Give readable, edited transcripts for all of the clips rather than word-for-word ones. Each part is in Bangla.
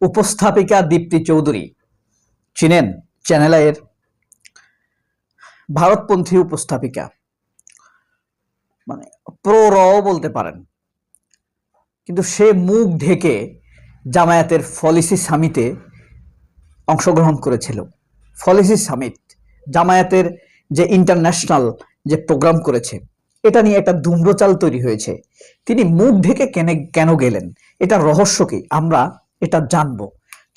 উপস্থাপিকা দীপ্তি চৌধুরী চিনেন? চ্যানেল এর ভারতপন্থী উপস্থাপিকা, মানে প্রো র বলতে পারেন। কিন্তু সে মুখ ঢেকে জামায়াতের পলিসি সামিটে অংশগ্রহণ করেছিল। পলিসি সামিট জামায়াতের যে ইন্টারন্যাশনাল যে প্রোগ্রাম করেছে, এটা নিয়ে একটা ধূম্রচাল তৈরি হয়েছে। তিনি মুখ ঢেকে কেন গেলেন, এটা রহস্য কি, আমরা এটা জানবো।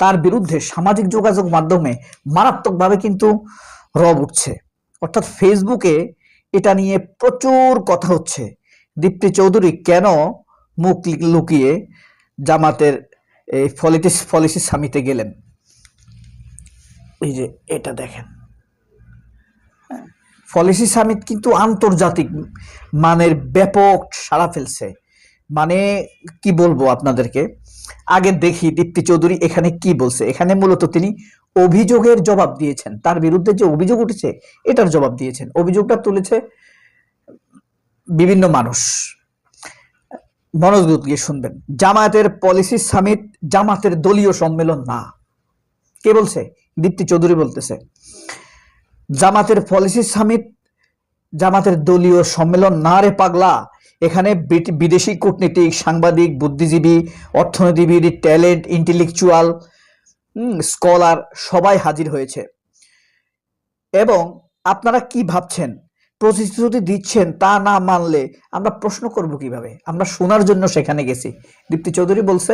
তার বিরুদ্ধে সামাজিক যোগাযোগ মাধ্যমে মারাত্মকভাবে কিন্তু রব উঠছে, অর্থাৎ ফেসবুকে এটা নিয়ে প্রচুর কথা হচ্ছে। দীপ্তি চৌধুরী কেন মুখ লুকিয়ে জামাতের এই পলিসি সামিটে গেলেন? এই যে এটা দেখেন, পলিসি সামিট কিন্তু আন্তর্জাতিক মানের ব্যাপক সাড়া ফেলছে। মানে কি বলবো আপনাদেরকে, আগে দেখি দীপ্তি চৌধুরী এখানে কি বলছে। এখানে মূলত তিনি অভিযোগের জবাব দিয়েছেন, তার বিরুদ্ধে যে অভিযোগ উঠেছে এটার জবাব দিয়েছেন। অভিযোগটা তুলেছে বিভিন্ন মানুষ। মনোযোগ দিয়ে শুনবেন। জামায়াতের পলিসি সামিট জামাতের দলীয় সম্মেলন না। কে বলছে? দীপ্তি চৌধুরী বলতেছে জামাতের পলিসি সামিট জামাতের দলীয় সম্মেলন না রে পাগলা। এখানে বিদেশি কূটনীতিক, সাংবাদিক, বুদ্ধিজীবী, অর্থনীতিবিদ, ট্যালেন্ট, ইন্টেলেকচুয়াল, স্কলার সবাই হাজির হয়েছে। এবং আপনারা কি ভাবছেন, প্রতিশ্রুতি দিচ্ছেন, তা না মানলে আমরা প্রশ্ন করব কিভাবে? আমরা শোনার জন্য সেখানে গেছি। দীপ্তি চৌধুরী বলছে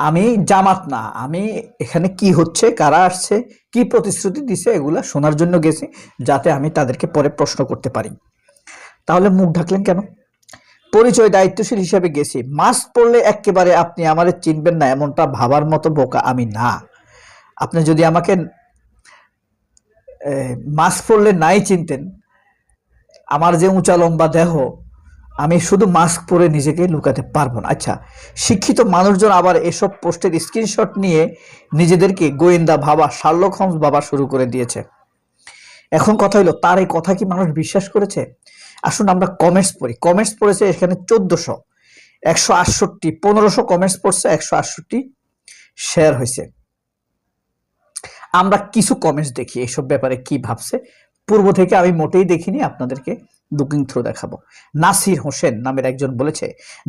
আমি জামাত না, আমি এখানে কি হচ্ছে, কারা আসছে, কি প্রতিশ্রুতি দিছে, এগুলা শোনার জন্য গেছি, যাতে আমি তাদেরকে পরে প্রশ্ন করতে পারি। তাহলে মুখ ঢাকলেন কেন? পরিচয় দায়িত্বশীল হিসেবে গেছি। মাস্ক পরলে একেবারে আপনি আমাদের চিনবেন না এমনটা ভাবার মতো বোকা আমি না। আপনি যদি আমাকে মাস্ক পরলে নাই চিনতেন, আমার যে উঁচা লম্বা দেহ, আমি শুধু মাস্ক পরে নিজেকে লুকাতে পারবো না। আচ্ছা, শিক্ষিত মানুষজন আবার এসব পোস্টের স্ক্রিনশট নিয়ে নিজেদেরকে গোয়েন্দা ভাবা, শার্লক হোমস ভাবা শুরু করে দিয়েছে। এখন কথা হলো, তার এই কথা কি মানুষ বিশ্বাস করেছে? আসুন আমরা কমেন্টস পড়ি। কমেন্টস পড়েছে এখানে 1400, 168, 1500 কমেন্টস পড়ছে, 168 শেয়ার হয়েছে। আমরা কিছু কমেন্টস দেখি এইসব ব্যাপারে কি ভাবছে। পূর্ব থেকে আমি মোটেই দেখিনি, আপনাদেরকে লুকিং থ্রু দেখাবো। নাসির হোসেন নামের একজন বলেছে,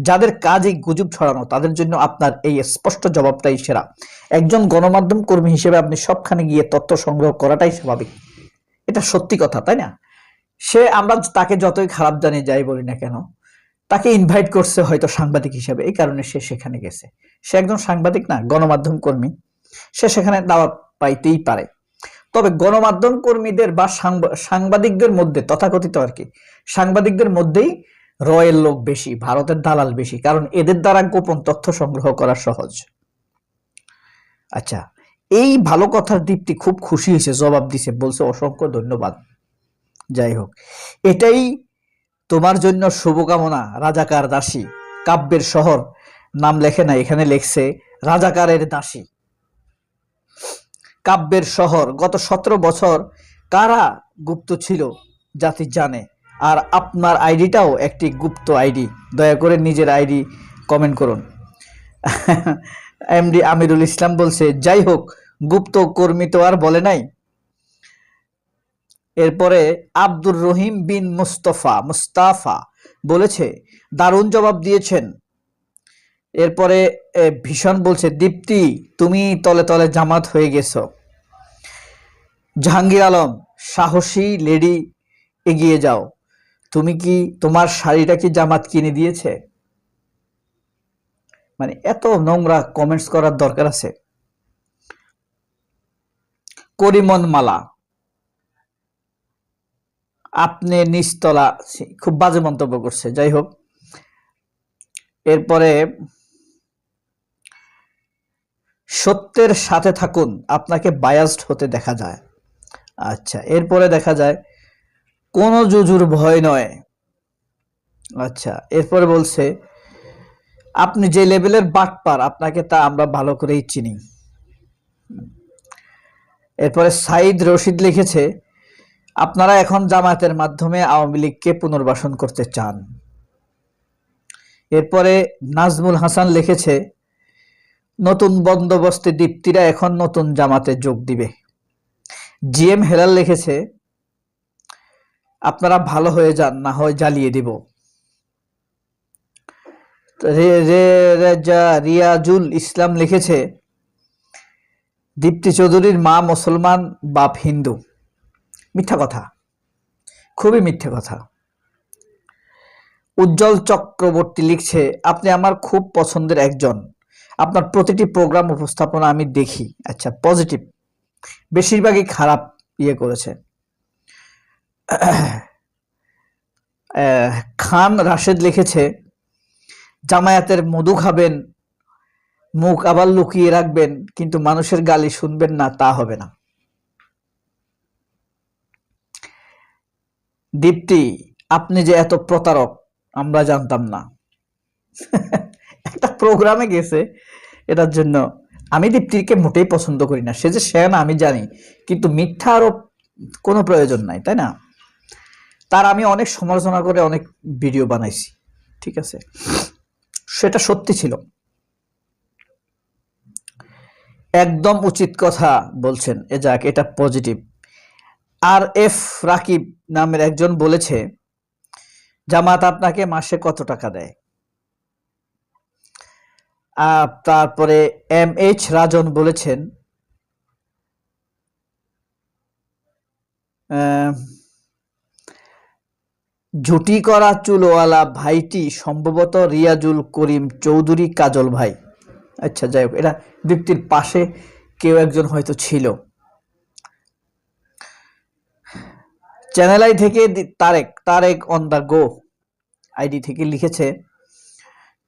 যাদের কাজ এই গুজব ছড়ানো, তাদের জন্য আপনার এই স্পষ্ট জবাবটাই সেরা। একজন গণমাধ্যম কর্মী হিসেবে আপনি সবখানে গিয়ে তথ্য সংগ্রহ করাটাই স্বাভাবিক। এটা সত্যি কথা, তাই না? সে, আমরা তাকে যতই খারাপ জানি যাই বলি না কেন, তাকে ইনভাইট করছে হয়তো সাংবাদিক হিসেবে, এই কারণে সে সেখানে গেছে। সে একজন সাংবাদিক না, গণমাধ্যম কর্মী, সে সেখানে দাওয়াত পাইতেই পারে। তবে গণমাধ্যম কর্মীদের বা সাংবাদিকদের মধ্যে, তথাকথিত আর কি সাংবাদিকদের মধ্যেই রয়ের লোক বেশি, ভারতের দালাল বেশি, কারণ এদের দ্বারা গোপন তথ্য সংগ্রহ করা সহজ। আচ্ছা, এই ভালো কথার দীপ্তি খুব খুশি হয়েছে, জবাব দিছে, বলছে অসংখ্য ধন্যবাদ। যাই হোক, এটাই তোমার জন্য শুভকামনা রাজাকার দাসী। কাব্যের শহর নাম লেখে না, এখানে লেখছে রাজাকারের দাসী। কাব্যের শহর গত 17 বছর কারা গুপ্ত ছিল জাতি জানে, আর আপনার আইডিটাও একটি গুপ্ত আইডি। দয়া করে নিজের আইডি কমেন্ট করুন। এমডি আমিরুল ইসলাম বলছে, যাই হোক, গুপ্ত কর্মী তো আর বলে নাই। এরপরে আব্দুর রহিম বিন মুস্তাফা বলেছে, দারুণ জবাব দিয়েছেন। এরপরে ভীষণ বলছে, দীপ্তি তুমি তলে তলে জামাত হয়ে গেছো। জাহাঙ্গীর আলম, সাহসী লেডি, এগিয়ে যাও। তুমি কি, তোমার শাড়িটা কি জামাত কিনে দিয়েছে? মানে এত নোংরা কমেন্টস করার দরকার আছে? করিমন মালা, আপনি নিচতলা, খুব বাজে মন্তব্য করছে। যাই হোক, এরপরে সত্যের সাথে থাকুন, আপনাকে বায়াসড হতে দেখা যায়। আচ্ছা, এরপরে দেখা যায় কোনো জুজুর ভয় নয়। আচ্ছা, এরপরে বলছে, আপনি যে লেভেলের বাটপার, আপনাকে তা আমরা ভালো করেই চিনি। এরপরে সাইদ রশিদ লিখেছে, আপনারা এখন জামায়াতের মাধ্যমে আওয়ামী লীগকে পুনর্বাসন করতে চান। এরপরে নাজমুল হাসান লিখেছে, নতুন বন্দোবস্তে দীপ্তিরা এখন নতুন জামাতে যোগ দিবে। জিএম হেলাল লিখেছে, আপনারা ভালো হয়ে যান, না হয় জ্বালিয়ে দিব। রিয়াজুল ইসলাম লিখেছে, দীপ্তি চৌধুরীর মা মুসলমান, বাপ হিন্দু। মিথ্যা কথা, খুবই মিথ্যা কথা। উজ্জ্বল চক্রবর্তী লিখছে, আপনি আমার খুব পছন্দের একজন, আপনার প্রতিটি প্রোগ্রাম উপস্থাপনা আমি দেখি। আচ্ছা, পজিটিভ, বেশিরভাগই খারাপ করেছে। খান রাশেদ লিখেছে, জামায়াতের মধু খাবেন, মুখ আবার লুকিয়ে রাখবেন, কিন্তু মানুষের গালি শুনবেন না, তা হবে না। দীপ্তি, আপনি যে এত প্রতারক আমরা জানতাম না। একটা প্রোগ্রামে গেছে, এটার জন্য আমি দীপ্তিকে মোটেই পছন্দ করি না। সে যে না আমি জানি, কিন্তু মিথ্যা আরোপ কোনো প্রয়োজন নাই, তাই না? তার আমি অনেক সমালোচনা করে অনেক ভিডিও বানাইছি, ঠিক আছে, সেটা সত্যি ছিল। একদম উচিত কথা বলছেন, যাক, এটা পজিটিভ। আর এফ রাকিব নামের একজন বলেছে, জামাত আপনাকে মাসে কত টাকা দেয়? তারপরে এম এইচ রাজন বলেছেন, ঝুটি করা চুলওয়ালা ভাইটি সম্ভবত রিয়াজুল করিম চৌধুরী কাজল ভাই। আচ্ছা, যাই হোক, এটা দীপ্তির পাশে কেউ একজন হয়তো ছিল। চ্যানেল আই থেকে Tarek on the go ID থেকে লিখেছে,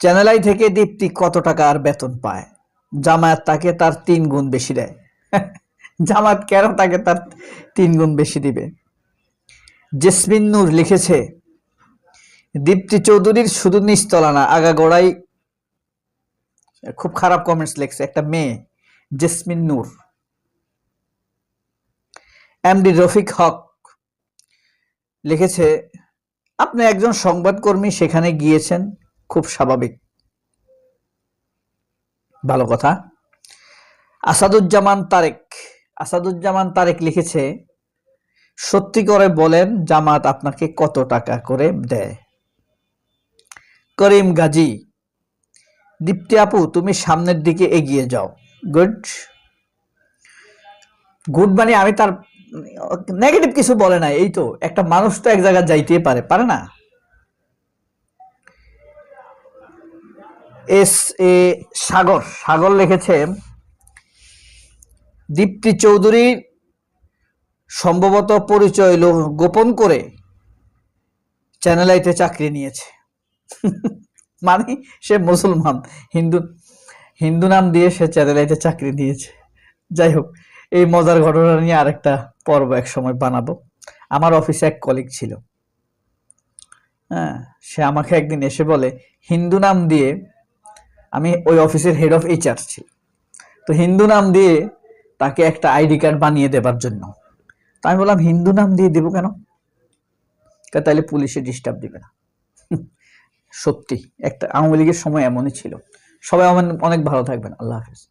চ্যানেল আই থেকে দীপ্তি কত টাকা আর বেতন পায়? জামায়াত তাকে তার 3 গুণ বেশি দেয়। জামাত কেন তাকে তার 3 গুণ বেশি দিবে? জেসমিন নূর লিখেছে, দীপ্তি চৌধুরীর শুধু নিচতলা না, আগাগোড়াই। খুব খারাপ কমেন্টস লিখছে একটা মেয়ে, জেসমিন নূর। এমডি রফিক হক লিখেছে, আপনি একজন সংবাদকর্মী, সেখানে গিয়েছেন, খুব স্বাভাবিক, ভালো কথা। আসাদুজ্জামান তারেক লিখেছে, সত্যি করে বলেন, জামাত আপনাকে কত টাকা করে দেয়? করিম গাজী, দীপ্তি আপু তুমি সামনের দিকে এগিয়ে যাও। গুড মানে আমি তার নেগেটিভ কিছু বলে না, এই তো একটা মানুষ তো এক জায়গায় যাইতেই পারে না? এস এ সাগর লিখেছে, দীপ্তি চৌধুরী সম্ভবত পরিচয় গোপন করে চ্যানেল আইতে চাকরি নিয়েছে। মানে সে মুসলমান, হিন্দু নাম দিয়ে সে চ্যানেল আইতে চাকরি নিয়েছে। যাই হোক, এই মজার ঘটনা নিয়ে আরেকটা পর্ব এক সময় বানাবো। আমার অফিসে এক কলিগ ছিল, হ্যাঁ, সে আমাকে একদিন এসে বলে, হিন্দু নাম দিয়ে, আমি ওই অফিসের হেড অফ এইচআর ছিল, তো হিন্দু নাম দিয়ে তাকে একটা আইডি কার্ড বানিয়ে দেবার জন্য। তো আমি বললাম, হিন্দু নাম দিয়ে দেবো কেন? তাইলে পুলিশে ডিস্টার্ব দিবে না। সত্যি একটা আওয়ামী লীগের সময় এমনই ছিল। সবাই অনেক ভালো থাকবেন, আল্লাহ হাফেজ।